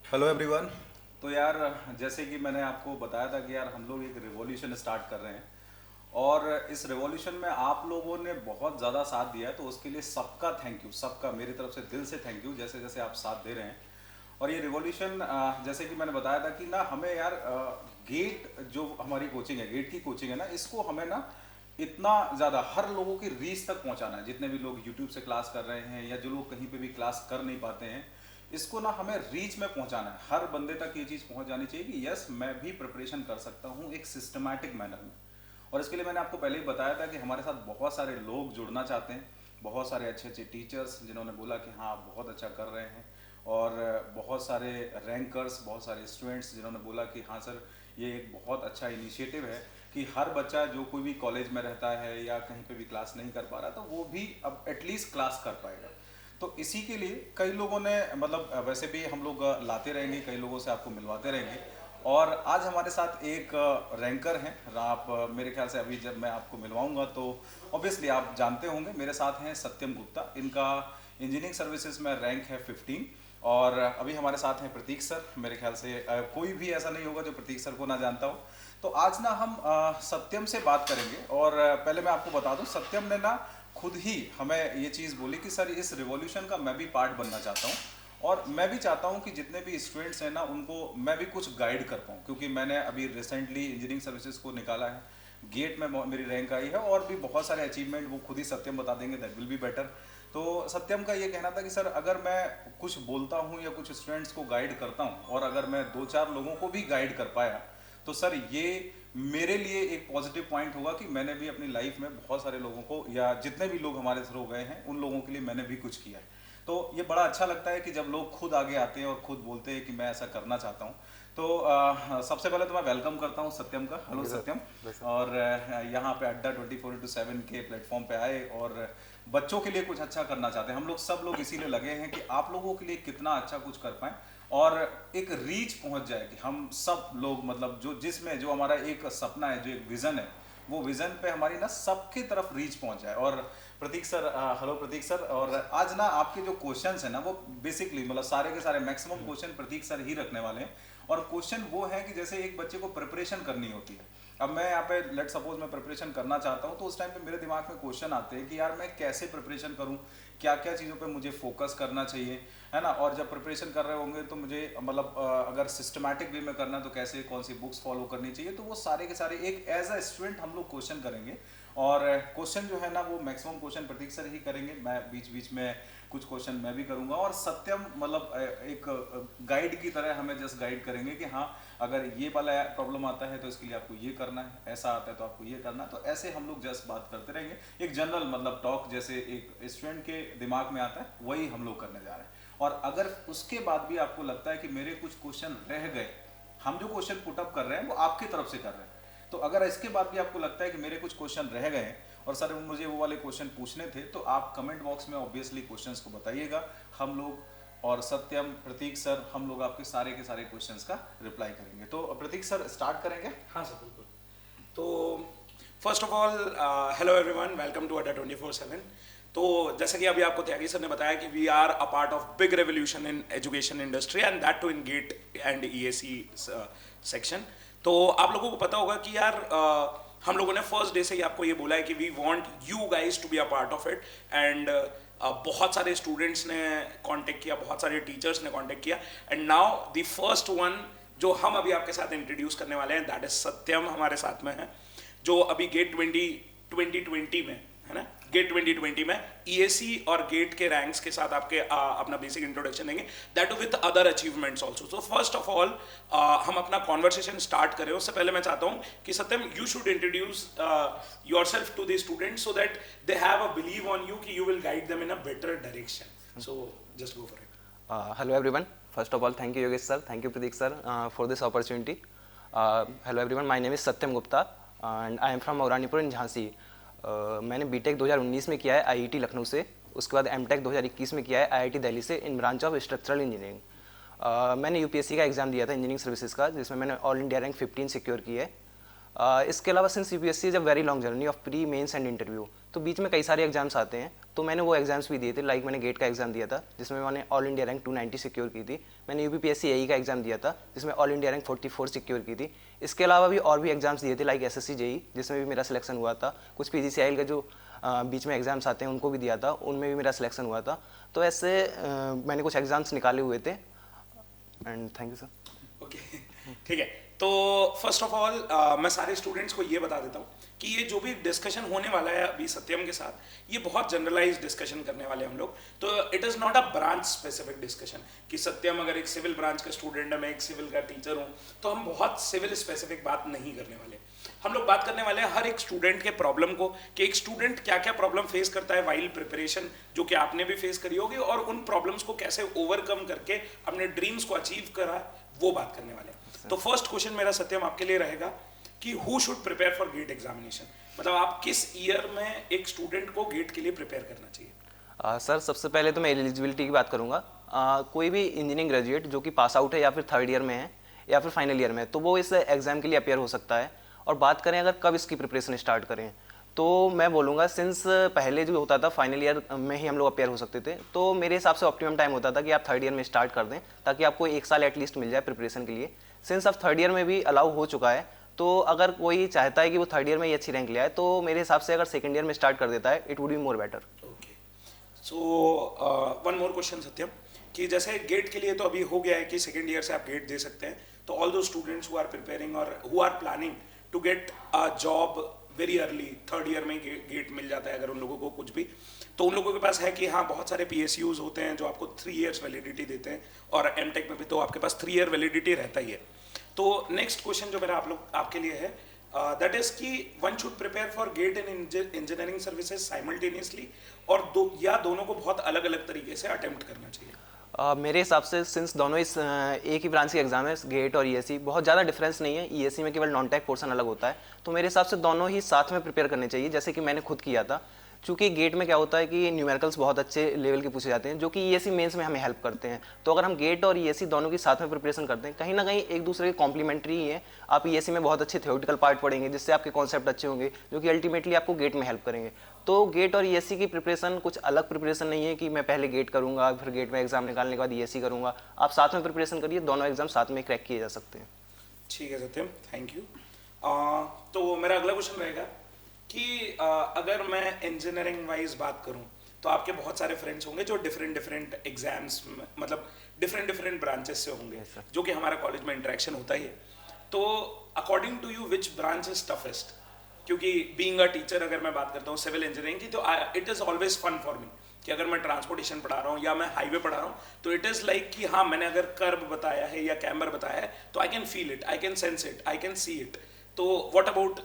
Hello everyone. तो यार, जैसे कि मैंने आपको बताया था कि यार हम लोग एक रिवॉल्यूशन स्टार्ट कर रहे हैं और इस रिवॉल्यूशन में आप लोगों ने बहुत ज़्यादा साथ दिया है, तो उसके लिए सबका थैंक यू, सबका मेरी तरफ से दिल से थैंक यू, जैसे जैसे आप साथ दे रहे हैं। और ये रिवॉल्यूशन, जैसे कि मैंने बताया था कि ना हमें यार, गेट जो हमारी कोचिंग है, गेट की कोचिंग है ना, इसको हमें ना इतना ज़्यादा हर लोगों की रीच तक पहुंचाना है। जितने भी लोग यूट्यूब से क्लास कर रहे हैं या जो लोग कहीं पे भी क्लास कर नहीं पाते हैं, इसको ना हमें रीच में पहुंचाना है। हर बंदे तक ये चीज़ पहुंच जानी चाहिए कि यस, मैं भी प्रिपरेशन कर सकता हूँ एक सिस्टमैटिक मैनर में। और इसके लिए मैंने आपको पहले ही बताया था कि हमारे साथ बहुत सारे लोग जुड़ना चाहते हैं, बहुत सारे अच्छे अच्छे टीचर्स जिन्होंने बोला कि हाँ आप बहुत अच्छा कर रहे हैं, और बहुत सारे रैंकर्स, बहुत सारे स्टूडेंट्स जिन्होंने बोला कि हाँ सर, ये एक बहुत अच्छा इनिशिएटिव है कि हर बच्चा जो कोई भी कॉलेज में रहता है या कहीं पे भी क्लास नहीं कर पा रहा, तो वो भी अब एटलीस्ट क्लास कर पाएगा। तो इसी के लिए कई लोगों ने, मतलब वैसे भी हम लोग लाते रहेंगे, कई लोगों से आपको मिलवाते रहेंगे। और आज हमारे साथ एक रैंकर हैं। आप मेरे ख्याल से अभी जब मैं आपको मिलवाऊंगा तो ऑब्वियसली आप जानते होंगे, मेरे साथ हैं सत्यम गुप्ता। इनका इंजीनियरिंग सर्विसेज में रैंक है 15। और अभी हमारे साथ हैं प्रतीक सर। मेरे ख्याल से कोई भी ऐसा नहीं होगा जो प्रतीक सर को ना जानता हो। तो आज ना हम सत्यम से बात करेंगे। और पहले मैं आपको बता दूं, सत्यम ने ना खुद ही हमें ये चीज़ बोली कि सर इस रिवॉल्यूशन का मैं भी पार्ट बनना चाहता हूँ, और मैं भी चाहता हूँ कि जितने भी स्टूडेंट्स हैं ना उनको मैं भी कुछ गाइड कर पाऊँ, क्योंकि मैंने अभी रिसेंटली इंजीनियरिंग सर्विसेज को निकाला है, गेट में मेरी रैंक आई है, और भी बहुत सारे अचीवमेंट वो खुद ही सत्यम बता देंगे, दैट विल बी बेटर। तो सत्यम का ये कहना था कि सर अगर मैं कुछ बोलता हूँ या कुछ स्टूडेंट्स को गाइड करता हूँ, और अगर मैं दो चार लोगों को भी गाइड कर पाया, तो सर ये मेरे लिए एक पॉजिटिव पॉइंट होगा कि मैंने भी अपनी लाइफ में बहुत सारे लोगों को, या जितने भी लोग हमारे थ्रू गए हैं उन लोगों के लिए मैंने भी कुछ किया है। तो ये बड़ा अच्छा लगता है कि जब लोग खुद आगे आते हैं और खुद बोलते हैं कि मैं ऐसा करना चाहता हूँ। तो सबसे पहले तो मैं वेलकम करता हूँ सत्यम का। Thank hello you sir. Satyam. वैसे और यहाँ पे अड्डा 24x7 के प्लेटफॉर्म पे आए और बच्चों के लिए कुछ अच्छा करना चाहते हैं। हम लोग सब लोग इसीलिए लगे हैं कि आप लोगों के लिए कितना अच्छा कुछ कर पाएं, और एक रीच पहुंच जाए कि हम सब लोग, मतलब जो जिसमें जो हमारा एक सपना है, जो एक विजन है, वो विजन पे हमारी ना सबकी तरफ रीच पहुंच जाए। और प्रतीक सर, हेलो प्रतीक सर। और आज ना आपके जो क्वेश्चंस हैं ना, वो बेसिकली मतलब सारे के सारे मैक्सिमम क्वेश्चन प्रतीक सर ही रखने वाले हैं। और क्वेश्चन वो है कि जैसे एक बच्चे को प्रिपरेशन करनी होती है। अब मैं यहाँ पे लेट सपोज मैं प्रिपरेशन करना चाहता हूँ, तो उस टाइम पे मेरे दिमाग में क्वेश्चन आते हैं कि यार मैं कैसे प्रिपरेशन करूँ, क्या क्या चीज़ों पे मुझे फोकस करना चाहिए, है ना। और जब प्रिपरेशन कर रहे होंगे तो मुझे मतलब अगर सिस्टमैटिक वे में करना है तो कैसे, कौन सी बुक्स फॉलो करनी चाहिए, तो वो सारे के सारे एक एज अ स्टूडेंट हम लोग क्वेश्चन करेंगे। और क्वेश्चन जो है ना, वो मैक्सिमम क्वेश्चन प्रतीक सर ही करेंगे, मैं बीच बीच में कुछ क्वेश्चन मैं भी करूंगा। और सत्यम मतलब एक गाइड की तरह हमें जस्ट गाइड करेंगे कि हाँ, अगर ये वाला प्रॉब्लम आता है तो इसके लिए आपको ये करना है, ऐसा आता है तो आपको ये करना है। तो ऐसे हम लोग जस्ट बात करते रहेंगे, एक जनरल मतलब टॉक जैसे एक स्टूडेंट के दिमाग में आता है वही हम लोग करने जा रहे हैं। और अगर उसके बाद भी आपको लगता है कि मेरे कुछ क्वेश्चन रह गए, हम जो क्वेश्चन पुटअप कर रहे हैं वो आपकी तरफ से कर रहे हैं, तो अगर इसके बाद भी आपको लगता है कि मेरे कुछ क्वेश्चन रह गए हैं और सर मुझे वो वाले क्वेश्चन पूछने थे, तो आप कमेंट बॉक्स में ऑब्वियसली क्वेश्चंस को बताइएगा। हम लोग और सत्यम, प्रतीक सर, हम लोग आपके सारे के सारे क्वेश्चंस का रिप्लाई करेंगे। तो प्रतीक सर स्टार्ट करेंगे। हाँ सर, बिल्कुल। तो first of all, hello everyone, welcome to Adda 24/7। तो जैसा कि अभी आपको त्यागी सर ने बताया कि we are a part of big revolution in education industry and that too in GATE and EAC section. तो आप लोगों को पता होगा कि यार हम लोगों ने फर्स्ट डे से ही आपको ये बोला है कि we want you guys to be a part of it. And बहुत सारे स्टूडेंट्स ने कांटेक्ट किया, बहुत सारे टीचर्स ने कांटेक्ट किया, and now the first one जो हम अभी आपके साथ इंट्रोड्यूस करने वाले हैं, दैट इज सत्यम हमारे साथ में है, जो अभी गेट 2020 में है ना, गेट 2020 में ईएसी और गेट के रैंक्स के साथ आपके अपना बेसिक इंट्रोडक्शन देंगे, that with other achievements also. So first of all हम अपना कॉन्वर्सेशन स्टार्ट करें उससे पहले मैं चाहता हूं कि Satyam, you should introduce yourself to the students so that they have a believe on you कि you will guide them in a better direction. So just go for it. Hello everyone. First of all, thank you Yogesh sir, thank you Pratik sir for this opportunity. Hello everyone, my name is Satyam Gupta and I am from Mauranipur in Jhansi. मैंने BTech 2019 में किया है IIT Lucknow से, उसके बाद MTech 2021 में किया है आईआईटी दिल्ली से इन ब्रांच ऑफ स्ट्रक्चरल इंजीनियरिंग। मैंने यूपीएससी का एग्ज़ाम दिया था इंजीनियरिंग सर्विसेज का, जिसमें मैंने ऑल इंडिया रैंक 15 सिक्योर की है। इसके अलावा since UPSC is a very long journey of pre mains and interview, तो बीच में कई सारे एग्जाम्स आते हैं, तो मैंने वो एग्जाम्स भी दिए थे। लाइक मैंने गेट का एग्जाम दिया था जिसमें मैंने ऑल इंडिया रैंक 290 सिक्योर की थी। मैंने यूपीपीएससी एई का एग्जाम दिया था जिसमें ऑल इंडिया रैंक 44 सिक्योर की थी। इसके अलावा भी और भी एग्जाम्स दिए थे लाइक एसएससी जेई जिसमें भी मेरा सिलेक्शन हुआ था। कुछ पीजीसीआईएल का जो बीच में एग्जाम्स आते हैं उनको भी दिया था, उनमें भी मेरा सिलेक्शन हुआ था। तो ऐसे मैंने कुछ एग्जाम्स निकाले हुए थे and thank you sir. Okay, ठीक है। तो फर्स्ट ऑफ ऑल मैं सारे स्टूडेंट्स को ये बता देता हूँ कि ये जो भी डिस्कशन होने वाला है अभी सत्यम के साथ, ये बहुत जनरलाइज डिस्कशन करने वाले हैं हम लोग। तो it is not a branch specific discussion कि सत्यम अगर एक सिविल ब्रांच का स्टूडेंट है, मैं एक सिविल का टीचर हूँ, तो हम बहुत सिविल स्पेसिफिक बात नहीं करने वाले। हम लोग बात करने वाले हैं हर एक स्टूडेंट के प्रॉब्लम को, कि एक स्टूडेंट क्या क्या प्रॉब्लम फेस करता है वाइल प्रिपरेशन, जो कि आपने भी फेस करी होगी, और उन प्रॉब्लम्स को कैसे ओवरकम करके अपने ड्रीम्स को अचीव करा, वो बात करने वाले हैं। तो फर्स्ट क्वेश्चन मेरा सत्यम आपके लिए रहेगा कि who should prepare for GATE examination, मतलब आप किस ईयर में एक स्टूडेंट को गेट के लिए प्रिपेयर करना चाहिए? सर सबसे पहले तो मैं एलिजिबिलिटी की बात करूंगा। कोई भी इंजीनियरिंग ग्रेजुएट जो कि पास आउट है या फिर थर्ड ईयर में है या फिर फाइनल ईयर में, तो वो इस एग्जाम के लिए अपेयर हो सकता है। और बात करें अगर कब इसकी प्रिपरेशन स्टार्ट करें, तो मैं बोलूँगा सिंस पहले जो होता था फाइनल ईयर में ही हम लोग अपेयर हो सकते थे, तो मेरे हिसाब से ऑप्टिमम टाइम होता था कि आप थर्ड ईयर में स्टार्ट कर दें ताकि आपको 1 साल एटलीस्ट मिल जाए प्रिपरेशन के लिए। सिंस अब थर्ड ईयर में भी अलाउ हो चुका है, तो अगर कोई चाहता है कि वो थर्ड ईयर में ही अच्छी रैंक ले आए, तो मेरे हिसाब से अगर सेकंड ईयर में स्टार्ट कर देता है it would be more better. Okay, so one more question Satyam, कि जैसे गेट के लिए तो अभी हो गया है कि सेकेंड ईयर से आप गेट दे सकते हैं, तो all those students who are preparing और who are planning to get a job very early, third year में गेट मिल जाता है अगर उन लोगों को कुछ भी, तो उन लोगों के पास है कि हाँ बहुत सारे PSUs होते हैं जो आपको 3 years वैलिडिटी देते हैं, और एमटेक में भी तो आपके पास 3 year वैलिडिटी रहता ही है। तो नेक्स्ट क्वेश्चन जो मेरा आपके लिए है दैट इज कि one should prepare for get in engineering services simultaneously, और दोनों को बहुत अलग अलग तरीके से अटेम्प्ट करना चाहिए? मेरे हिसाब से सिंस दोनों इस एक ही ब्रांच के एग्जाम है, गेट और ईएससी, बहुत ज़्यादा डिफरेंस नहीं है। ईएससी में केवल नॉन टेक पोर्शन अलग होता है, तो मेरे हिसाब से दोनों ही साथ में प्रिपेयर करने चाहिए, जैसे कि मैंने खुद किया था। चूँकि गेट में क्या होता है कि न्यूमेरिकल्स बहुत अच्छे लेवल के पूछे जाते हैं जो कि ईएससी मेंस में हमें हेल्प करते हैं। तो अगर हम गेट और ईएससी दोनों की साथ में प्रिपरेशन करते हैं, कहीं ना कहीं एक दूसरे के कॉम्प्लीमेंट्री ही है। आप ईएससी में बहुत अच्छे थ्योरेटिकल पार्ट पढ़ेंगे जिससे आपके कॉन्सेप्ट अच्छे होंगे, जो कि अल्टीमेटली आपको गेट में हेल्प करेंगे। तो गेट और ईएससी की प्रिपरेशन कुछ अलग प्रिपरेशन नहीं है कि मैं पहले गेट करूँगा फिर गेट में एग्जाम निकालने के बाद ईएससी करूँगा। आप साथ में प्रिपरेशन करिए, दोनों एग्जाम साथ में क्रैक किए जा सकते हैं। ठीक है सत्यम, थैंक यू। तो मेरा अगला क्वेश्चन रहेगा कि अगर मैं इंजीनियरिंग वाइज बात करूं, तो आपके बहुत सारे फ्रेंड्स होंगे जो डिफरेंट एग्जाम्स, मतलब डिफरेंट ब्रांचेस से होंगे, जो कि हमारा कॉलेज में इंटरेक्शन होता ही है। तो according to you which branch is toughest? क्योंकि बीइंग अ टीचर अगर मैं बात करता हूँ सिविल इंजीनियरिंग की, तो it is always fun for me कि अगर मैं ट्रांसपोर्टेशन पढ़ा रहा हूँ या मैं हाईवे पढ़ा रहा हूँ, तो इट इज़ लाइक कि हाँ मैंने अगर कर्व बताया है या कैमर बताया है तो I can feel it, I can sense it, I can see it. तो what about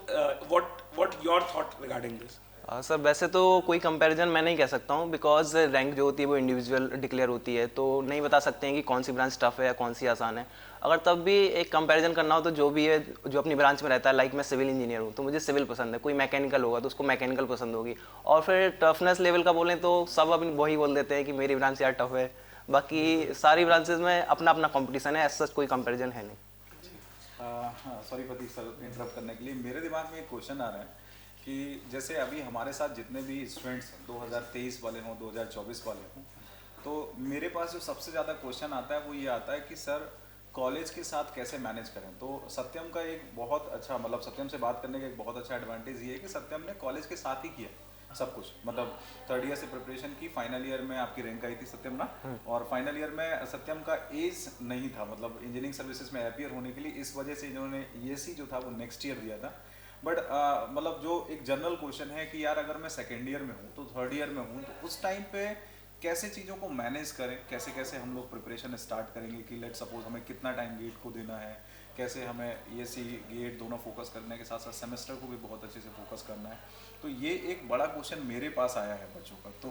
what your thought regarding this? Sir वैसे तो कोई कंपैरिजन मैं नहीं कह सकता हूँ, बिकॉज रैंक जो होती है वो इंडिविजुअल डिक्लेयर होती है, तो नहीं बता सकते हैं कि कौन सी ब्रांच टफ है या कौन सी आसान है। अगर तब भी एक कंपैरिजन करना हो तो जो भी है जो अपनी ब्रांच में रहता है, लाइक मैं सिविल इंजीनियर हूँ तो मुझे सिविल पसंद है, कोई मैकेनिकल होगा तो उसको मैकेनिकल पसंद होगी। और फिर टफनेस लेवल का बोलें तो सब अब वही बोल देते हैं कि मेरी ब्रांच यार टफ है। बाकी सारी ब्रांचेज में अपना अपना कॉम्पिटिशन है, ऐसा कोई कंपेरिजन है नहीं। हाँ सॉरी प्रतीक सर इंटरप्ट करने के लिए। मेरे दिमाग में एक क्वेश्चन आ रहा है कि जैसे अभी हमारे साथ जितने भी स्टूडेंट्स 2023 वाले हों 2024 वाले हों, तो मेरे पास जो सबसे ज़्यादा क्वेश्चन आता है वो ये आता है कि सर कॉलेज के साथ कैसे मैनेज करें। तो सत्यम का एक बहुत अच्छा, मतलब सत्यम से बात करने का एक बहुत अच्छा एडवांटेज ये है कि सत्यम ने कॉलेज के साथ ही किया सब कुछ, मतलब थर्ड ईयर से प्रिपरेशन की, फाइनल ईयर में आपकी रैंक आई थी सत्यम ना, और फाइनल ईयर में सत्यम का एज नहीं था, मतलब इंजीनियरिंग सर्विसेज में अपियर होने के लिए, इस वजह से इन्होंने ईएससी जो था वो नेक्स्ट ईयर दिया था। बट मतलब जो एक जनरल क्वेश्चन है कि यार अगर मैं सेकेंड ईयर में हूँ तो थर्ड ईयर में हूँ, तो उस टाइम पे कैसे चीज़ों को मैनेज करें, कैसे कैसे हम लोग प्रिपरेशन स्टार्ट करेंगे कि लेट सपोज हमें कितना टाइम गेट को देना है, कैसे हमें ईएससी गेट दोनों फोकस करने के साथ साथ सेमेस्टर को भी बहुत अच्छे से फोकस करना है। तो ये एक बड़ा क्वेश्चन मेरे पास आया है बच्चों का, तो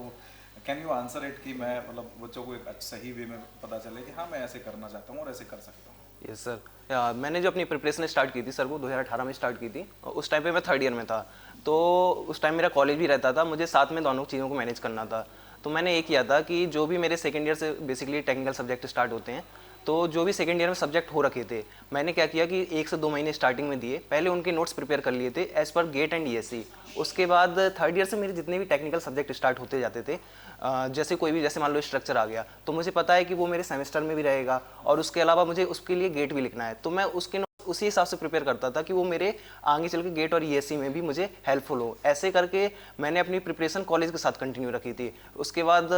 कैन यू आंसर इट कि मैं मतलब बच्चों को एक सही वे में पता चले कि हाँ मैं ऐसे करना चाहता हूँ और ऐसे कर सकता हूँ। यस सर, मैंने जो अपनी प्रिपरेशन स्टार्ट की थी सर वो 2018 में स्टार्ट की थी। उस टाइम पे मैं थर्ड ईयर में था, तो उस टाइम मेरा कॉलेज भी रहता था, मुझे साथ में दोनों चीज़ों को मैनेज करना था। तो मैंने ये किया था कि जो भी मेरे सेकेंड ईयर से बेसिकली टेक्निकल सब्जेक्ट स्टार्ट होते हैं, तो जो भी सेकेंड ईयर में सब्जेक्ट हो रखे थे, मैंने क्या किया कि 1 से 2 महीने स्टार्टिंग में दिए, पहले उनके नोट्स प्रिपेयर कर लिए थे as per gate and ESC. उसके बाद थर्ड ईयर से मेरे जितने भी टेक्निकल सब्जेक्ट स्टार्ट होते जाते थे, जैसे कोई भी, जैसे मान लो स्ट्रक्चर आ गया, तो मुझे पता है कि वो मेरे सेमेस्टर में भी रहेगा और उसके अलावा मुझे उसके लिए गेट भी लिखना है, तो मैं उसके उसी हिसाब से प्रिपेयर करता था कि वो मेरे आगे चल के गेट और ईएससी में भी मुझे हेल्पफुल हो। ऐसे करके मैंने अपनी प्रिपरेशन कॉलेज के साथ कंटिन्यू रखी थी। उसके बाद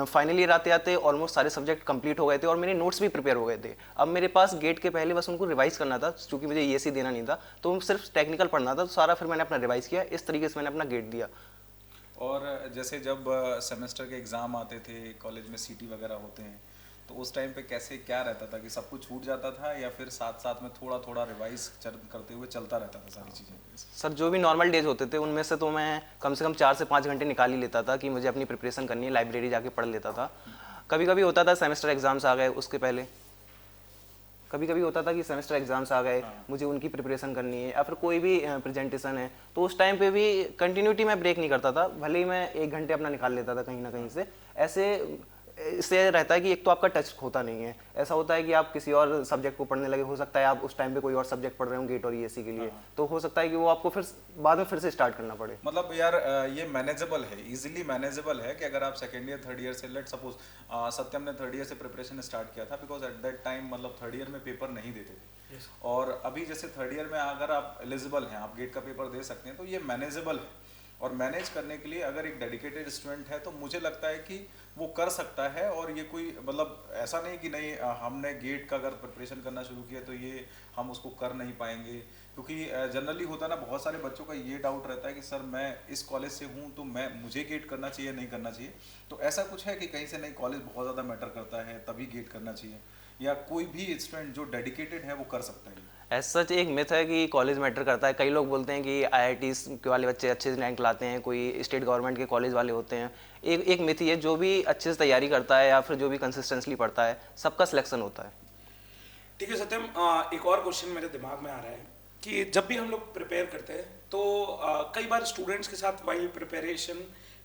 फाइनल ईयर आते आते ऑलमोस्ट सारे सब्जेक्ट कंप्लीट हो गए थे और मेरे नोट्स भी प्रिपेयर हो गए थे। अब मेरे पास गेट के पहले बस उनको रिवाइज करना था, क्योंकि मुझे ईएससी देना नहीं था, तो सिर्फ टेक्निकल पढ़ना था, तो सारा फिर मैंने अपना रिवाइज किया, इस तरीके से मैंने अपना गेट दिया। और जैसे जब सेमेस्टर के एग्ज़ाम आते थे, कॉलेज में सीटी वगैरह होते हैं, तो उस टाइम पे कैसे क्या रहता था कि सब कुछ छूट जाता था या फिर साथ साथ में थोड़ा थोड़ा रिवाइज करते हुए चलता रहता था सारी चीज़ें? सर जो भी नॉर्मल डेज होते थे उनमें से तो मैं कम से कम 4 से 5 घंटे निकाल ही लेता था कि मुझे अपनी प्रिपरेशन करनी है, लाइब्रेरी जाके पढ़ लेता था। कभी कभी होता था सेमेस्टर एग्जाम्स आ गए, उसके पहले कभी कभी होता था कि सेमेस्टर एग्जाम्स आ गए, मुझे उनकी प्रिपरेशन करनी है या फिर कोई भी प्रेजेंटेशन है, तो उस टाइम पे भी कंटिन्यूटी में ब्रेक नहीं करता था, भले ही मैं 1 घंटे अपना निकाल लेता था कहीं ना कहीं से। ऐसे इससे रहता है कि एक तो आपका टच होता नहीं है, ऐसा होता है कि आप किसी और सब्जेक्ट को पढ़ने लगे, हो सकता है आप उस टाइम पे कोई और सब्जेक्ट पढ़ रहे हो गेट और ईएससी के लिए, तो हो सकता है कि वो आपको फिर बाद में फिर से स्टार्ट करना पड़े। मतलब यार ये मैनेजेबल है, इजीली मैनेजेबल है कि अगर आप सेकेंड ईयर थर्ड ईयर से, लेट सपोज सत्यम ने थर्ड ईयर से प्रिपरेशन स्टार्ट किया था, बिकॉज एट दैट टाइम मतलब थर्ड ईयर में पेपर नहीं देते थे, और अभी जैसे थर्ड ईयर में अगर आप एलिजिबल हैं, आप गेट का पेपर दे सकते हैं, तो ये मैनेजेबल है। और मैनेज करने के लिए अगर एक डेडिकेटेड स्टूडेंट है तो मुझे लगता है कि वो कर सकता है। और ये कोई मतलब ऐसा नहीं कि नहीं हमने गेट का अगर प्रिपरेशन करना शुरू किया तो ये हम उसको कर नहीं पाएंगे, क्योंकि जनरली होता है ना, बहुत सारे बच्चों का ये डाउट रहता है कि सर मैं इस कॉलेज से हूँ तो मुझे गेट करना चाहिए नहीं करना चाहिए। तो ऐसा कुछ है कि कहीं से नहीं, कॉलेज बहुत ज़्यादा मैटर करता है तभी गेट करना चाहिए, या कोई भी स्टूडेंट जो डेडिकेटेड है वो कर सकता है? एज सच एक मिथ है कि कॉलेज मैटर करता है। कई लोग बोलते हैं कि आईआईटीज के वाले बच्चे अच्छे से रैंक लाते हैं, कोई स्टेट गवर्नमेंट के कॉलेज वाले होते हैं। एक मिथ ही है, जो भी अच्छे से तैयारी करता है या फिर जो भी कंसिस्टेंटली पढ़ता है, सबका सिलेक्शन होता है। ठीक है सत्यम, एक और क्वेश्चन मेरे दिमाग में आ रहा है कि जब भी हम लोग प्रिपेयर करते हैं तो कई बार स्टूडेंट्स के साथ वाइल प्रिपरेशन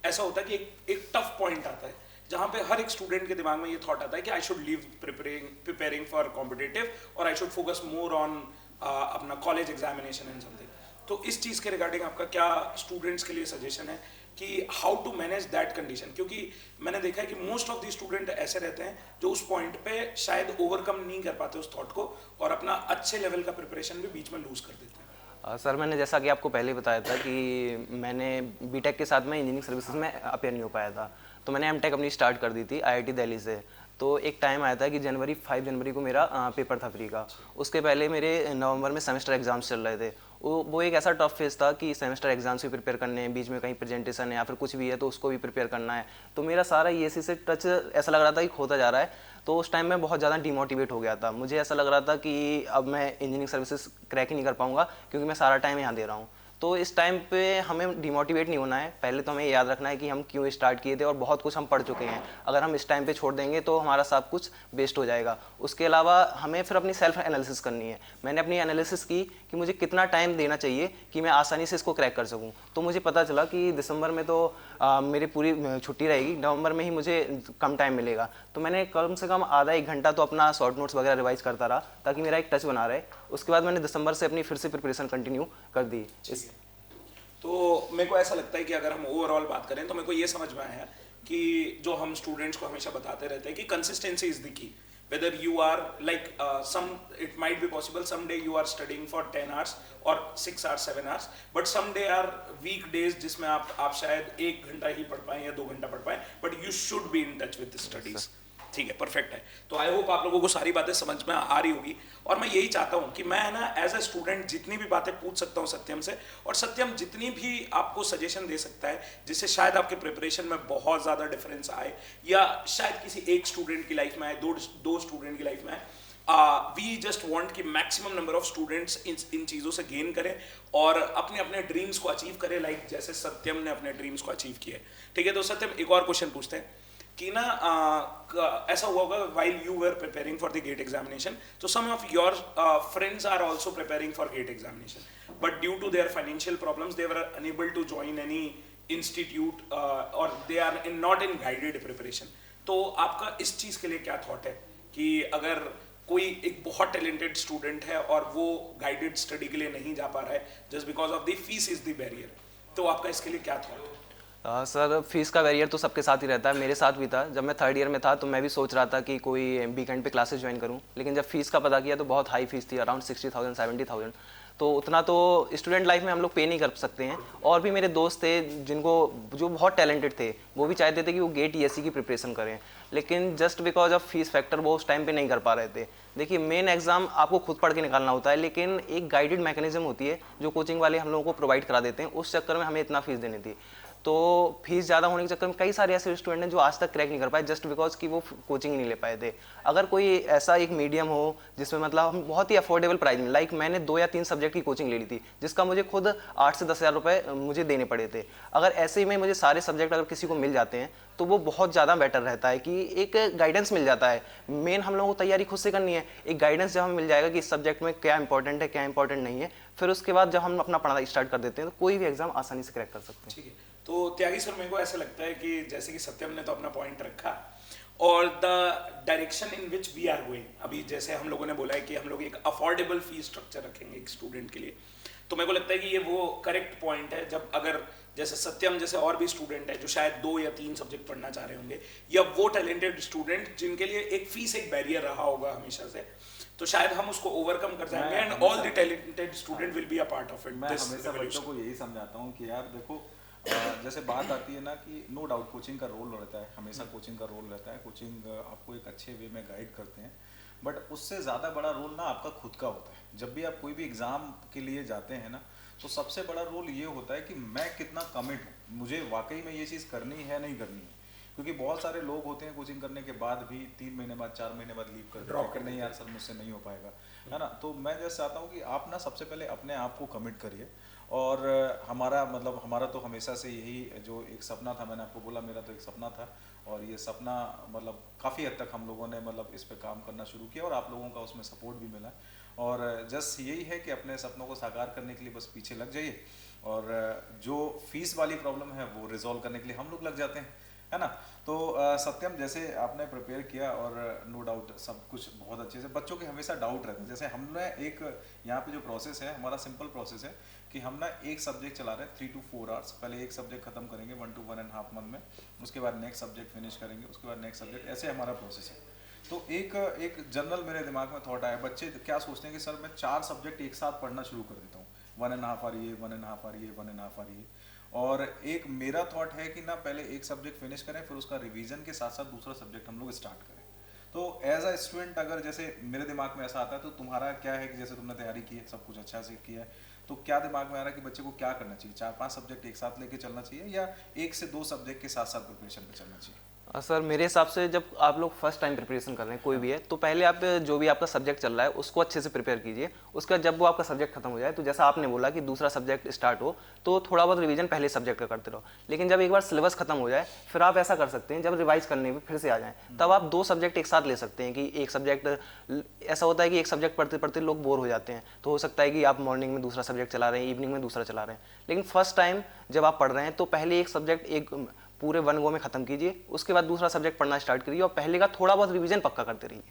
ऐसा होता है कि एक टफ पॉइंट आता है जहाँ पे हर एक स्टूडेंट के दिमाग में ये थॉट आता है कि I should leave preparing for competitive और I should focus more on अपना कॉलेज एग्जामिनेशन एंड समथिंग। तो इस चीज़ के रिगार्डिंग आपका क्या स्टूडेंट्स के लिए सजेशन है कि how to manage that condition? क्योंकि मैंने देखा है कि मोस्ट ऑफ दी स्टूडेंट ऐसे रहते हैं जो उस पॉइंट पे शायद ओवरकम नहीं कर पाते उस थॉट को और अपना अच्छे लेवल का प्रिपरेशन भी बीच में लूज कर देते हैं। सर मैंने जैसा कि आपको पहले बताया था कि मैंने बीटेक के साथ में इंजीनियरिंग सर्विसेज में अपेयर नहीं हो पाया था, तो मैंने एमटेक अपनी स्टार्ट कर दी थी आईआईटी दिल्ली से। तो एक टाइम आया था कि 5 जनवरी को मेरा पेपर था फ्री का। उसके पहले मेरे नवंबर में सेमेस्टर एग्जाम्स चल रहे थे। वो एक ऐसा टफ फेज था कि सेमेस्टर एग्जाम्स भी प्रिपेयर करने हैं, बीच में कहीं प्रेजेंटेशन है या फिर कुछ भी है तो उसको भी प्रिपेयर करना है। तो मेरा सारा ईएससी से टच ऐसा लग रहा था कि खोता जा रहा है। तो उस टाइम में बहुत ज़्यादा डिमोटिवेट हो गया था। मुझे ऐसा लग रहा था कि अब मैं इंजीनियरिंग सर्विसेज क्रैक ही नहीं कर पाऊंगा क्योंकि मैं सारा टाइम यहाँ दे रहा हूँ। तो इस टाइम पे हमें डिमोटिवेट नहीं होना है। पहले तो हमें याद रखना है कि हम क्यों स्टार्ट किए थे और बहुत कुछ हम पढ़ चुके हैं। अगर हम इस टाइम पे छोड़ देंगे तो हमारा सब कुछ वेस्ट हो जाएगा। उसके अलावा हमें फिर अपनी सेल्फ एनालिसिस करनी है। मैंने अपनी एनालिसिस की कि मुझे कितना टाइम देना चाहिए कि मैं आसानी से इसको क्रैक कर सकूं। तो मुझे पता चला कि दिसंबर में तो मेरी पूरी छुट्टी रहेगी, नवंबर में ही मुझे कम टाइम मिलेगा। तो मैंने कम से कम आधा 1 घंटा तो अपना शॉर्ट नोट्स वगैरह रिवाइज करता रहा ताकि मेरा एक टच बना रहे। उसके बाद मैंने दिसंबर से अपनी फिर से प्रिपरेशन कंटिन्यू कर दी। तो मेरे को ऐसा लगता है कि अगर हम ओवरऑल बात करें तो मेरे को ये समझ में आया कि जो हम स्टूडेंट्स को हमेशा बताते रहते हैं कि consistency is the key. whether you are like it might be possible someday you are studying for 10 hours or 6 hours 7 hours but someday are weekdays जिसमें आप शायद 1 घंटा ही पढ़ पाएं या 2 घंटा पढ़ पाएं but you should be in touch with the studies। ठीक है, परफेक्ट है। तो आई होप आप लोगों को सारी बातें समझ में आ रही होगी और मैं यही चाहता हूँ कि मैं ना एज अ स्टूडेंट जितनी भी बातें पूछ सकता हूँ सत्यम से, और सत्यम जितनी भी आपको सजेशन दे सकता है जिससे शायद आपके प्रिपरेशन में बहुत ज़्यादा डिफरेंस आए या शायद किसी एक स्टूडेंट की लाइफ में आए, दो स्टूडेंट की लाइफ में आए। वी जस्ट वॉन्ट कि maximum number of students in चीज़ों से गेन करें और अपने अपने ड्रीम्स को अचीव करें, लाइक जैसे सत्यम ने अपने ड्रीम्स को अचीव किए। ठीक है, तो सत्यम एक और क्वेश्चन पूछते हैं कि ना ऐसा हुआ होगा while you were preparing for the GATE examination, so some of your friends are also preparing for GATE examination, but due to their financial problems they were unable to join any institute or they are not in guided preparation। तो आपका इस चीज़ के लिए क्या thought है कि अगर कोई एक बहुत टैलेंटेड स्टूडेंट है और वो गाइडेड स्टडी के लिए नहीं जा पा रहा है just because of the fees is the barrier, तो आपका इसके लिए क्या थॉट है? सर फीस का बैरियर तो सबके साथ ही रहता है, मेरे साथ भी था। जब मैं थर्ड ईयर में था तो मैं भी सोच रहा था कि कोई वीकेंड पे क्लासेस ज्वाइन करूं, लेकिन जब फीस का पता किया तो बहुत हाई फीस थी, अराउंड 60,000 70,000। तो उतना तो स्टूडेंट लाइफ में हम लोग पे नहीं कर सकते हैं। और भी मेरे दोस्त थे जिनको जो बहुत टैलेंटेड थे, वो भी चाहते थे कि वो गेट ईएससी की प्रिपरेशन करें, लेकिन just because of fees factor वो उस टाइम पे नहीं कर पा रहे थे। देखिए मेन एग्जाम आपको खुद पढ़ के निकालना होता है, लेकिन एक गाइडेड मैकेनिज्म होती है जो कोचिंग वाले हम लोगों को प्रोवाइड करा देते हैं, उस चक्कर में हमें इतना फीस देनी थी। तो फीस ज़्यादा होने के चक्कर में कई सारे ऐसे स्टूडेंट हैं जो आज तक क्रैक नहीं कर पाए जस्ट बिकॉज कि वो कोचिंग नहीं ले पाए थे। अगर कोई ऐसा एक मीडियम हो जिसमें मतलब हम बहुत ही अफोर्डेबल प्राइस में, लाइक मैंने 2 या 3 सब्जेक्ट की कोचिंग ले ली थी जिसका मुझे खुद 8 से 10,000 रुपये मुझे देने पड़े थे। अगर ऐसे ही में मुझे सारे सब्जेक्ट अगर किसी को मिल जाते हैं तो वो बहुत ज़्यादा बेटर रहता है कि एक गाइडेंस मिल जाता है। मेन हम लोगों को तैयारी खुद से करनी है, एक गाइडेंस जब हमें मिल जाएगा कि इस सब्जेक्ट में क्या इंपॉर्टेंट है क्या इंपॉर्टेंट नहीं है, फिर उसके बाद जब हम अपना पढ़ाई स्टार्ट कर देते हैं तो कोई भी एग्जाम आसानी से क्रैक कर सकते हैं। ठीक है, तो त्यागी सर मेरे को ऐसा लगता है कि जैसे कि सत्यम ने तो अपना पॉइंट रखा और the direction in which we are going, अभी जैसे हम लोगों ने बोला है कि हम लोग एक अफोर्डेबल फी स्ट्रक्चर रखेंगे एक स्टूडेंट के लिए, तो मेरे को लगता है कि ये वो करेक्ट पॉइंट है। जब अगर जैसे सत्यम जैसे और भी स्टूडेंट है जो शायद 2 या 3 सब्जेक्ट पढ़ना चाह रहे होंगे, या वो टैलेंटेड स्टूडेंट जिनके लिए एक फीस एक बैरियर रहा होगा हमेशा से, तो शायद हम उसको ओवरकम कर जाएंगे and all the talented student will be a part of it. मैं हमेशा बच्चों को यही समझाता हूँ कि यार देखो, जैसे बात आती है ना कि नो डाउट कोचिंग का रोल रहता है, हमेशा कोचिंग का रोल रहता है, कोचिंग आपको एक अच्छे वे में गाइड करते हैं, बट उससे ज़्यादा बड़ा रोल ना आपका खुद का होता है। जब भी आप कोई भी एग्ज़ाम के लिए जाते हैं ना, तो सबसे बड़ा रोल ये होता है कि मैं कितना कमिट हूँ, मुझे वाकई में ये चीज़ करनी है नहीं करनी है। क्योंकि बहुत सारे लोग होते हैं कोचिंग करने के बाद भी 3 महीने बाद 4 महीने बाद लीव कर ड्रॉप कर, नहीं यार सर मुझसे नहीं हो पाएगा, है ना। तो मैं जैसे चाहता हूँ कि आप ना सबसे पहले अपने आप को कमिट करिए। और हमारा तो हमेशा से यही जो एक सपना था, मैंने आपको बोला मेरा तो एक सपना था, और ये सपना मतलब काफ़ी हद तक हम लोगों ने मतलब इस पे काम करना शुरू किया और आप लोगों का उसमें सपोर्ट भी मिला। और जस्ट यही है कि अपने सपनों को साकार करने के लिए बस पीछे लग जाइए, और जो फीस वाली प्रॉब्लम है वो रिजॉल्व करने के लिए हम लोग लग जाते हैं, है ना। तो सत्यम जैसे आपने प्रिपेयर किया और नो डाउट सब कुछ बहुत अच्छे से, बच्चों के हमेशा डाउट रहते हैं। जैसे हमने एक यहाँ पे जो प्रोसेस है हमारा सिंपल प्रोसेस है कि हम ना एक सब्जेक्ट चला रहे हैं 3 to 4 आवर्स। पहले एक सब्जेक्ट खत्म करेंगे 1 to 1.5 मंथ में, उसके बाद नेक्स्ट सब्जेक्ट फिनिश करेंगे, उसके बाद नेक्स्ट सब्जेक्ट, ऐसे हमारा प्रोसेस है। तो एक जनरल मेरे दिमाग में थॉट आया, बच्चे क्या सोचते हैं कि सर मैं 4 सब्जेक्ट एक साथ पढ़ना शुरू कर देता हूँ, 1.5 आवर ये, 1.5 आवर ये, 1.5 आवर ये। और एक मेरा थॉट है कि ना पहले एक सब्जेक्ट फिनिश करें, फिर उसका रिवीजन के साथ साथ दूसरा सब्जेक्ट हम लोग स्टार्ट करें। तो एज अ स्टूडेंट अगर जैसे मेरे दिमाग में ऐसा आता है, तो तुम्हारा क्या है कि जैसे तुमने तैयारी की है, सब कुछ अच्छा से किया है, तो क्या दिमाग में आ रहा है कि बच्चे को क्या करना चाहिए? 4-5 सब्जेक्ट एक साथ लेके चलना चाहिए या 1 से 2 सब्जेक्ट के साथ साथ प्रिपरेशन पे चलना चाहिए? सर मेरे हिसाब से जब आप लोग फर्स्ट टाइम प्रिपरेशन कर रहे हैं कोई भी है, तो पहले आप जो भी आपका सब्जेक्ट चल रहा है उसको अच्छे से प्रिपेयर कीजिए। उसके बाद जब वो आपका सब्जेक्ट खत्म हो जाए, तो जैसा आपने बोला कि दूसरा सब्जेक्ट स्टार्ट हो, तो थोड़ा बहुत रिवीजन पहले सब्जेक्ट का करते रहो। लेकिन जब एक बार सिलेबस खत्म हो जाए, फिर आप ऐसा कर सकते हैं जब रिवाइज करने में फिर से आ जाएँ, तब आप 2 सब्जेक्ट एक साथ ले सकते हैं। कि एक सब्जेक्ट ऐसा होता है कि एक सब्जेक्ट पढ़ते पढ़ते लोग बोर हो जाते हैं, तो हो सकता है कि आप मॉर्निंग में दूसरा सब्जेक्ट चला रहे हैं, इवनिंग में दूसरा चला रहे हैं। लेकिन फर्स्ट टाइम जब आप पढ़ रहे हैं तो पहले एक सब्जेक्ट एक पूरे 1 गो में खत्म कीजिए, उसके बाद दूसरा सब्जेक्ट पढ़ना स्टार्ट करिए और पहले का थोड़ा बहुत रिवीजन पक्का करते रहिए।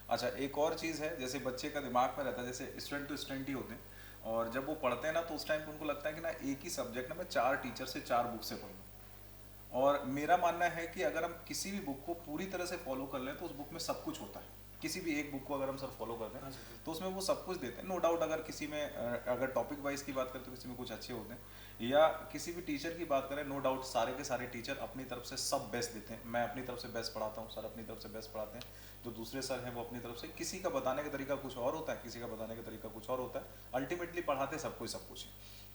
अच्छा, एक और चीज़ है, जैसे बच्चे का दिमाग में रहता है, जैसे स्टूडेंट तो स्टूडेंट ही होते हैं, और जब वो पढ़ते हैं ना तो उस टाइम पे उनको लगता है कि ना एक ही सब्जेक्ट ना मैं 4 टीचर से 4 बुक से पढ़ूँ। और मेरा मानना है कि अगर हम किसी भी बुक को पूरी तरह से फॉलो कर लें तो उस बुक में सब कुछ होता है। किसी भी एक बुक को अगर हम सर फॉलो करते हैं तो उसमें वो सब कुछ देते हैं। नो डाउट अगर किसी में अगर टॉपिक वाइज की बात करें तो किसी में कुछ अच्छे होते हैं, या किसी भी टीचर की बात करें, नो डाउट सारे के सारे टीचर अपनी तरफ से सब बेस्ट देते हैं। मैं अपनी तरफ से बेस्ट पढ़ाता हूँ, सर अपनी तरफ से बेस्ट पढ़ाते हैं, जो दूसरे सर हैं वो अपनी तरफ से, किसी का बताने का तरीका कुछ और होता है, किसी का बताने का तरीका कुछ और होता है। अल्टीमेटली पढ़ाते सब कुछ है।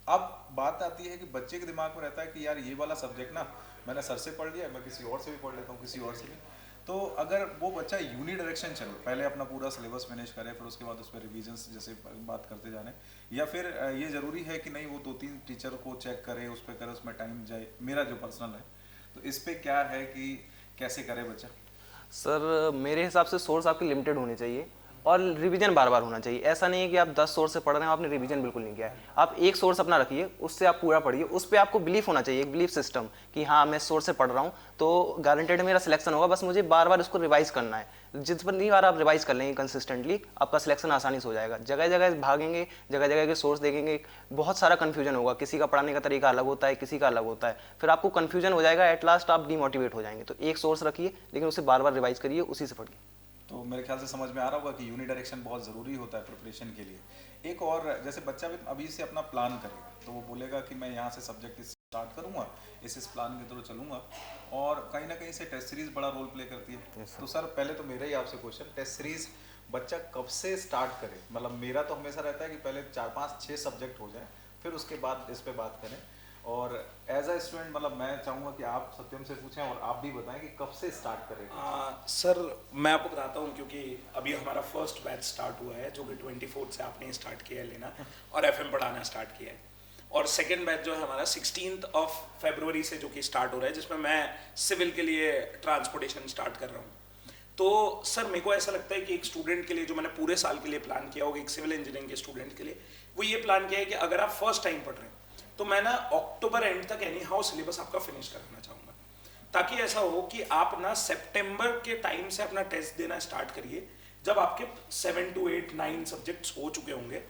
अब बात आती है कि बच्चे के दिमाग में रहता है कि यार ये वाला सब्जेक्ट ना मैंने सर से पढ़ लिया, मैं किसी और से भी पढ़ लेता हूँ, किसी और से भी। तो अगर वो बच्चा यूनि डायरेक्शन चले, पहले अपना पूरा सिलेबस फिनिश करे, फिर उसके बाद उस पर रिविजन्स जैसे बात करते जाने, या फिर ये ज़रूरी है कि नहीं वो 2-3 टीचर को चेक करे, उस पर करे, उसमें टाइम जाए, मेरा जो पर्सनल है, तो इस पर क्या है कि कैसे करे बच्चा? सर मेरे हिसाब से सोर्स आपके लिमिटेड होने चाहिए। और रिवीजन बार बार होना चाहिए। ऐसा नहीं है कि आप 10 सोर्स से पढ़ रहे हो, आपने रिवीजन बिल्कुल नहीं किया है। आप एक सोर्स अपना रखिए, उससे आप पूरा पढ़िए, उस पर आपको बिलीफ होना चाहिए, एक बिलीफ सिस्टम कि हाँ मैं सोर्स से पढ़ रहा हूँ तो गारंटेड मेरा सिलेक्शन होगा, बस मुझे बार बार उसको रिवाइज करना है। जितनी बार आप रिवाइज कर लेंगे कंसिस्टेंटली, आपका सिलेक्शन आसानी से हो जाएगा। जगह जगह भागेंगे, जगह जगह के सोर्स देखेंगे, बहुत सारा कन्फ्यूजन होगा, किसी का पढ़ाने का तरीका अलग होता है, किसी का अलग होता है, फिर आपको कन्फ्यूजन हो जाएगा, एट लास्ट आप डीमोटिवेट हो जाएंगे। तो एक सोर्स रखिए, लेकिन उसे बार बार रिवाइज करिए, उसी से पढ़िए। तो मेरे ख्याल से समझ में आ रहा होगा कि यूनि डायरेक्शन बहुत ज़रूरी होता है प्रिपरेशन के लिए। एक और, जैसे बच्चा भी अभी से अपना प्लान करेगा तो वो बोलेगा कि मैं यहाँ से सब्जेक्ट स्टार्ट करूँगा, इस प्लान के थ्रू चलूँगा, और कहीं ना कहीं से टेस्ट सीरीज बड़ा रोल प्ले करती है। तो सर पहले तो मेरा ही आपसे क्वेश्चन, टेस्ट सीरीज बच्चा कब से स्टार्ट करे? मतलब मेरा तो हमेशा रहता है कि पहले 4 5 6 सब्जेक्ट हो जाए, फिर उसके बाद इस पे बात करें। और एज अ स्टूडेंट मतलब मैं चाहूँगा कि आप सत्यम से पूछें और आप भी बताएं कि कब से स्टार्ट करें। सर मैं आपको बताता हूँ, क्योंकि अभी हमारा फर्स्ट बैच स्टार्ट हुआ है जो कि 24 से आपने स्टार्ट किया है लेना और एफएम पढ़ाना स्टार्ट किया है, और सेकेंड बैच जो है हमारा 16 फरवरी से जो कि स्टार्ट हो रहा है, जिसमें मैं सिविल के लिए ट्रांसपोर्टेशन स्टार्ट कर रहा हूँ। तो सर मेरे को ऐसा लगता है कि एक स्टूडेंट के लिए जो मैंने पूरे साल के लिए प्लान किया होगा, एक सिविल इंजीनियरिंग के स्टूडेंट के लिए वो ये प्लान किया है कि अगर आप फर्स्ट टाइम पढ़ रहे हैं तो मैं ना अक्टूबर एंड तक एनी हाउ सिलेबस आपका फिनिश कराना चाहूँगा, ताकि ऐसा हो कि आप ना सितंबर के टाइम से अपना टेस्ट देना स्टार्ट करिए, जब आपके 7 to 8 9 सब्जेक्ट्स हो चुके होंगे,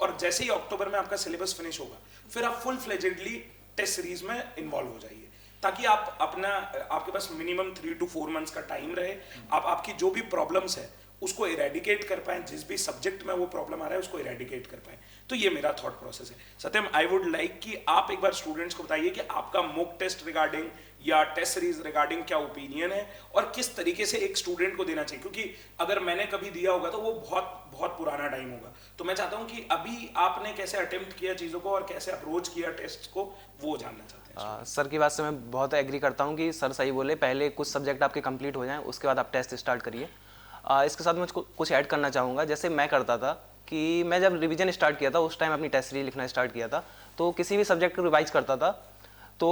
और जैसे ही अक्टूबर में आपका सिलेबस फिनिश होगा फिर आप फुल फ्लेजेडली टेस्ट सीरीज में इन्वॉल्व हो जाइए, ताकि आप अपना आपके पास मिनिमम 3 to 4 मंथ्स का टाइम रहे, आप आपकी जो भी प्रॉब्लम्स है उसको इरेडिकेट कर पाएं, जिस भी सब्जेक्ट में वो प्रॉब्लम आ रहा है उसको इरेडिकेट कर पाएं। तो ये मेरा थॉट प्रोसेस है। सत्यम, आई वुड लाइक कि आप एक बार स्टूडेंट्स को बताइए कि आपका मॉक टेस्ट रिगार्डिंग या टेस्ट सीरीज रिगार्डिंग क्या ओपिनियन है और किस तरीके से एक स्टूडेंट को देना चाहिए, क्योंकि अगर मैंने कभी दिया होगा तो वो बहुत बहुत पुराना टाइम होगा। तो मैं चाहता हूँ कि अभी आपने कैसे अटेम्प्ट किया चीज़ों को और कैसे अप्रोच किया टेस्ट को, वो जानना चाहते हैं। सर की बात से मैं बहुत एग्री करता हूँ कि सर सही बोले, पहले कुछ सब्जेक्ट आपके कंप्लीट हो जाएं, उसके बाद आप टेस्ट स्टार्ट करिए। इसके साथ मुझको कुछ ऐड करना चाहूँगा। जैसे मैं करता था कि मैं जब रिवीजन स्टार्ट किया था उस टाइम अपनी टेस्ट सीरीज लिखना स्टार्ट किया था, तो किसी भी सब्जेक्ट को रिवाइज करता था तो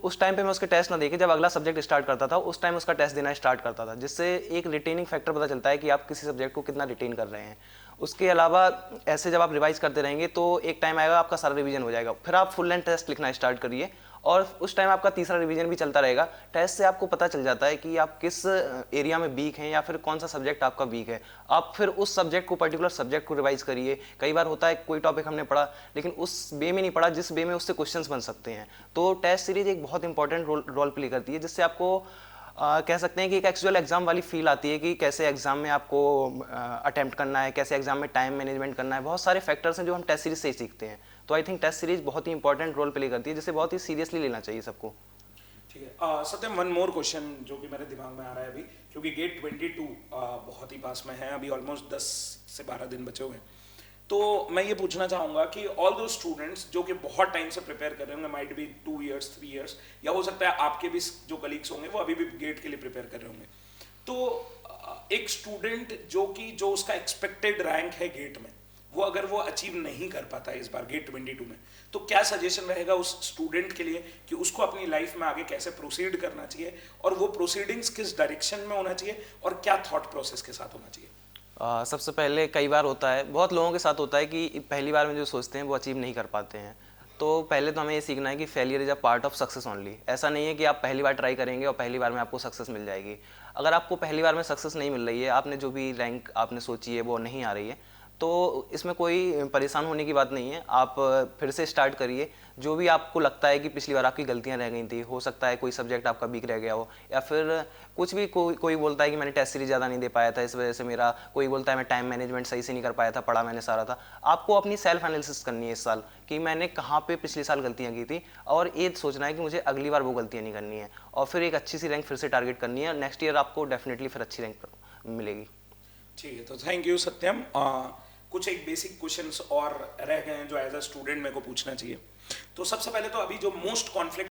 उस टाइम पे मैं उसके टेस्ट ना देके जब अगला सब्जेक्ट स्टार्ट करता था उस टाइम उसका टेस्ट देना स्टार्ट करता था, जिससे एक रिटेनिंग फैक्टर पता चलता है कि आप किसी सब्जेक्ट को कितना रिटेन कर रहे हैं। उसके अलावा ऐसे जब आप रिवाइज करते रहेंगे तो एक टाइम आएगा आपका सारा रिवीजन हो जाएगा, फिर आप फुल लेंथ टेस्ट लिखना स्टार्ट करिए और उस टाइम आपका तीसरा रिवीजन भी चलता रहेगा। टेस्ट से आपको पता चल जाता है कि आप किस एरिया में वीक हैं या फिर कौन सा सब्जेक्ट आपका वीक है। आप फिर उस सब्जेक्ट को, पर्टिकुलर सब्जेक्ट को रिवाइज करिए। कई बार होता है कोई टॉपिक हमने पढ़ा लेकिन उस वे में नहीं पढ़ा जिस वे में उससे क्वेश्चंस बन सकते हैं। तो टेस्ट सीरीज एक बहुत इंपॉर्टेंट रोल प्ले करती है, जिससे आपको कह सकते हैं कि एक एक्चुअल एग्जाम वाली फील आती है कि कैसे एग्जाम में आपको अटेम्प्ट करना है, कैसे एग्जाम में टाइम मैनेजमेंट करना है। बहुत सारे फैक्टर्स हैं जो हम टेस्ट सीरीज से ही सीखते हैं। तो आई थिंक टेस्ट सीरीज बहुत ही इंपॉर्टेंट रोल प्ले करती है, जिसे बहुत ही सीरियसली लेना चाहिए सबको। ठीक है सत्यम, वन मोर क्वेश्चन जो कि मेरे दिमाग में आ रहा है अभी, क्योंकि गेट 22 बहुत ही पास में है, अभी ऑलमोस्ट 10 से 12 दिन बचे हुए हैं। तो मैं ये पूछना चाहूँगा कि ऑल दो स्टूडेंट्स जो कि बहुत टाइम से प्रिपेयर कर रहे होंगे, माइट बी 2 years 3 years, या हो सकता है आपके भी जो कलीग्स होंगे वो अभी भी गेट के लिए प्रिपेयर कर रहे होंगे, तो एक स्टूडेंट जो उसका एक्सपेक्टेड रैंक है गेट में, वो अगर वो अचीव नहीं कर पाता है इस बार गेट 22 में, तो क्या सजेशन रहेगा उस स्टूडेंट के लिए कि उसको अपनी लाइफ में आगे कैसे प्रोसीड करना चाहिए, और वो प्रोसीडिंग्स किस डायरेक्शन में होना चाहिए और क्या थॉट प्रोसेस के साथ होना चाहिए? सबसे पहले कई बार होता है, बहुत लोगों के साथ होता है कि पहली बार में जो सोचते हैं वो अचीव नहीं कर पाते हैं। तो पहले तो हमें ये सीखना है कि failure is a part of success only. ऐसा नहीं है कि आप पहली बार ट्राई करेंगे और पहली बार में आपको सक्सेस मिल जाएगी। अगर आपको पहली बार में सक्सेस नहीं मिल रही है, आपने जो भी रैंक आपने सोची है वो नहीं आ रही है, तो इसमें कोई परेशान होने की बात नहीं है। आप फिर से स्टार्ट करिए। जो भी आपको लगता है कि पिछली बार आपकी गलतियां रह गई थी, हो सकता है कोई सब्जेक्ट आपका वीक रह गया हो, या फिर कुछ भी कोई बोलता है कि मैंने टेस्ट सीरीज ज़्यादा नहीं दे पाया था इस वजह से मेरा, कोई बोलता है मैं टाइम मैनेजमेंट सही से नहीं कर पाया था, पढ़ा मैंने सारा था। आपको अपनी सेल्फ एनालिसिस करनी है इस साल कि मैंने कहाँ पे पिछले साल गलतियाँ की थी, और ये सोचना है कि मुझे अगली बार वो गलतियाँ नहीं करनी है, और फिर एक अच्छी सी रैंक फिर से टारगेट करनी है। नेक्स्ट ईयर आपको डेफिनेटली फिर अच्छी रैंक मिलेगी। ठीक है, तो थैंक यू सत्यम। कुछ एक बेसिक क्वेश्चंस और रह गए हैं जो एज अ स्टूडेंट मेरे को पूछना चाहिए। तो सबसे पहले तो अभी जो मोस्ट कॉन्फ्लिक्ट